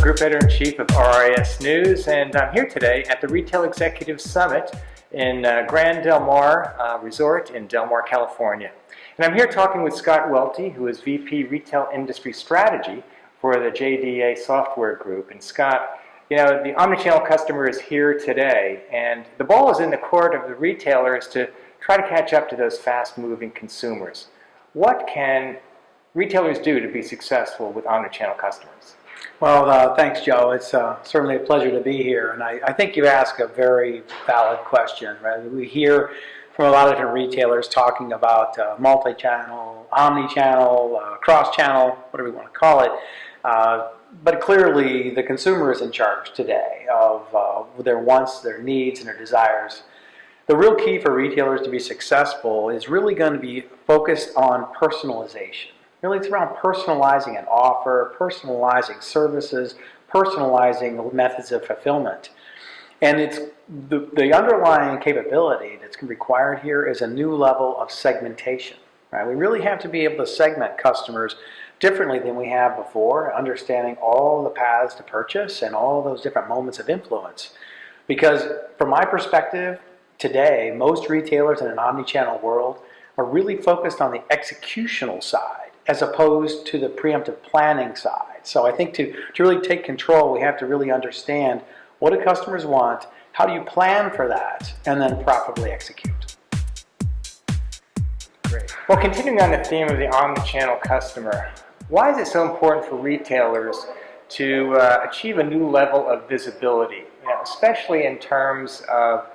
Group Editor-in-Chief of RIS News, and I'm here today at the Retail Executive Summit in Grand Del Mar Resort in Del Mar, California. And I'm here talking with Scott Welty, who is VP Retail Industry Strategy for the JDA Software Group. And Scott, you know, the omnichannel customer is here today, and the ball is in the court of the retailers to try to catch up to those fast-moving consumers. What can retailers do to be successful with omnichannel customers? Well, thanks, Joe. It's certainly a pleasure to be here, and I think you ask a very valid question. Right? We hear from a lot of different retailers talking about multi-channel, omni-channel, cross-channel, whatever you want to call it. But clearly, the consumer is in charge today of their wants, their needs, and their desires. The real key for retailers to be successful is really going to be focused on personalization. Really, it's around personalizing an offer, personalizing services, personalizing methods of fulfillment. And it's the underlying capability that's required here is a new level of segmentation. Right? We really have to be able to segment customers differently than we have before, understanding all the paths to purchase and all those different moments of influence. Because from my perspective, today, most retailers in an omnichannel world are really focused on the executional side, as opposed to the preemptive planning side. So I think to really take control, we have to really understand what do customers want, how do you plan for that, and then properly execute. Great. Well, continuing on the theme of the omnichannel customer, why is it so important for retailers to achieve a new level of visibility, especially in terms of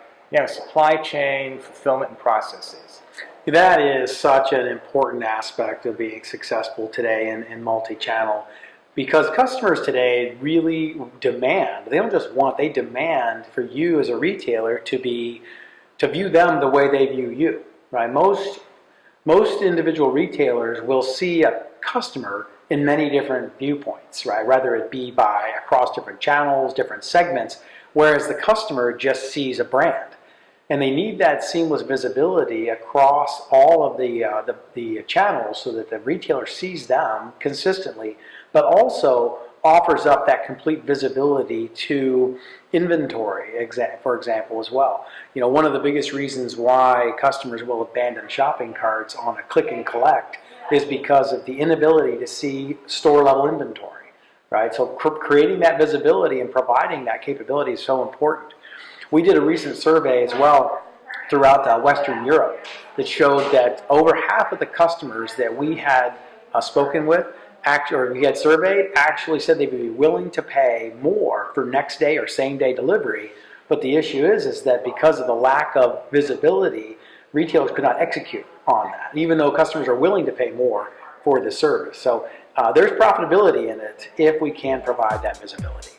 supply chain, fulfillment, and processes? That is such an important aspect of being successful today in multi-channel, because customers today really demand, they don't just want, they demand for you as a retailer to view them the way they view you. Right? Most individual retailers will see a customer in many different viewpoints, right? Whether it be across different channels, different segments, whereas the customer just sees a brand. And they need that seamless visibility across all of the channels so that the retailer sees them consistently, but also offers up that complete visibility to inventory, for example, as well. One of the biggest reasons why customers will abandon shopping carts on a click and collect is because of the inability to see store-level inventory, right? So creating that visibility and providing that capability is so important. We did a recent survey as well throughout Western Europe that showed that over half of the customers that we had spoken with, or we had surveyed, actually said they'd be willing to pay more for next day or same day delivery. But the issue is that because of the lack of visibility, retailers could not execute on that, even though customers are willing to pay more for the service. So there's profitability in it if we can provide that visibility.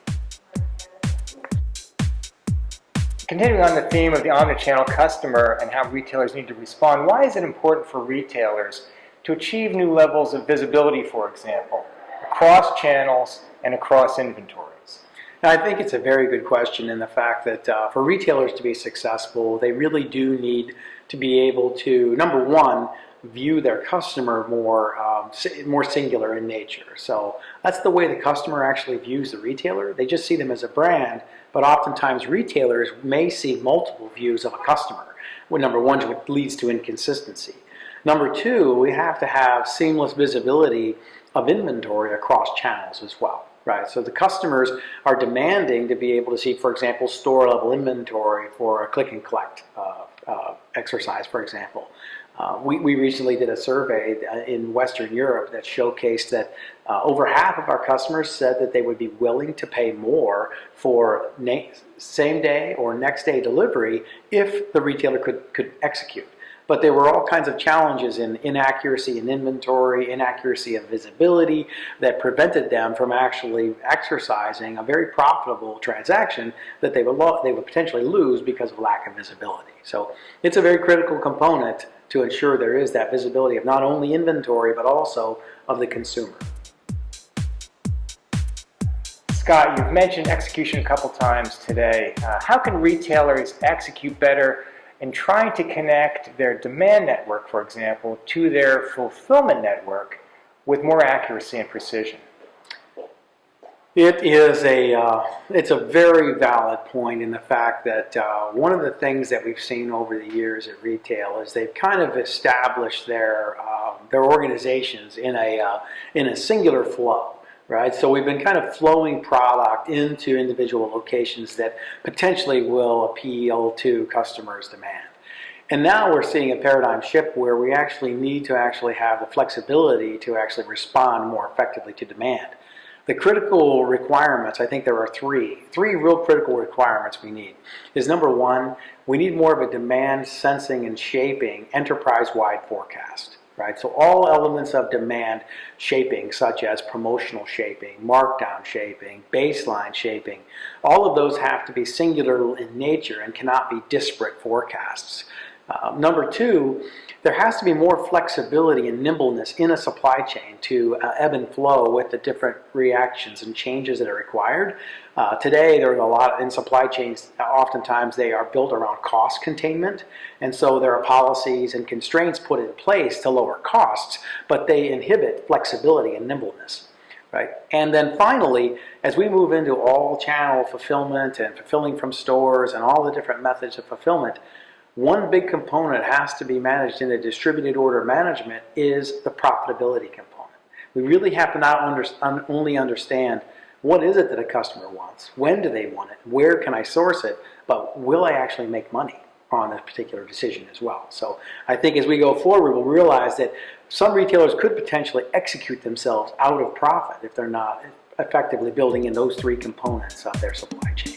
Continuing on the theme of the omnichannel customer and how retailers need to respond, why is it important for retailers to achieve new levels of visibility, for example, across channels and across inventories? Now, I think it's a very good question in the fact that for retailers to be successful, they really do need to be able to, number one, view their customer more singular in nature. So that's the way the customer actually views the retailer. They just see them as a brand, but oftentimes retailers may see multiple views of a customer. Well, number one, which leads to inconsistency. Number two, we have to have seamless visibility of inventory across channels as well. Right, so the customers are demanding to be able to see, for example, store-level inventory for a click and collect exercise, for example. We recently did a survey in Western Europe that showcased that over half of our customers said that they would be willing to pay more for same day or next day delivery if the retailer could execute. But there were all kinds of challenges in inaccuracy in inventory, inaccuracy of visibility that prevented them from actually exercising a very profitable transaction that they would potentially lose because of lack of visibility. So it's a very critical component to ensure there is that visibility of not only inventory but also of the consumer. Scott, you've mentioned execution a couple times today. How can retailers execute better in trying to connect their demand network, for example, to their fulfillment network with more accuracy and precision? It is it's a very valid point in the fact that one of the things that we've seen over the years at retail is they've kind of established their organizations in a singular flow, right? So we've been kind of flowing product into individual locations that potentially will appeal to customers' demand. And now we're seeing a paradigm shift where we actually need to actually have the flexibility to actually respond more effectively to demand. The critical requirements, I think there are three real critical requirements we need. Is number one, we need more of a demand sensing and shaping enterprise-wide forecast, right? So all elements of demand shaping, such as promotional shaping, markdown shaping, baseline shaping, all of those have to be singular in nature and cannot be disparate forecasts. Number two, there has to be more flexibility and nimbleness in a supply chain to ebb and flow with the different reactions and changes that are required. Today, there's a lot in supply chains, oftentimes they are built around cost containment, and so there are policies and constraints put in place to lower costs, but they inhibit flexibility and nimbleness. Right? And then finally, as we move into all channel fulfillment and fulfilling from stores and all the different methods of fulfillment, one big component has to be managed in the distributed order management is the profitability component. We really have to not only understand what is it that a customer wants, when do they want it, where can I source it, but will I actually make money on a particular decision as well. So I think as we go forward, we'll realize that some retailers could potentially execute themselves out of profit if they're not effectively building in those three components of their supply chain.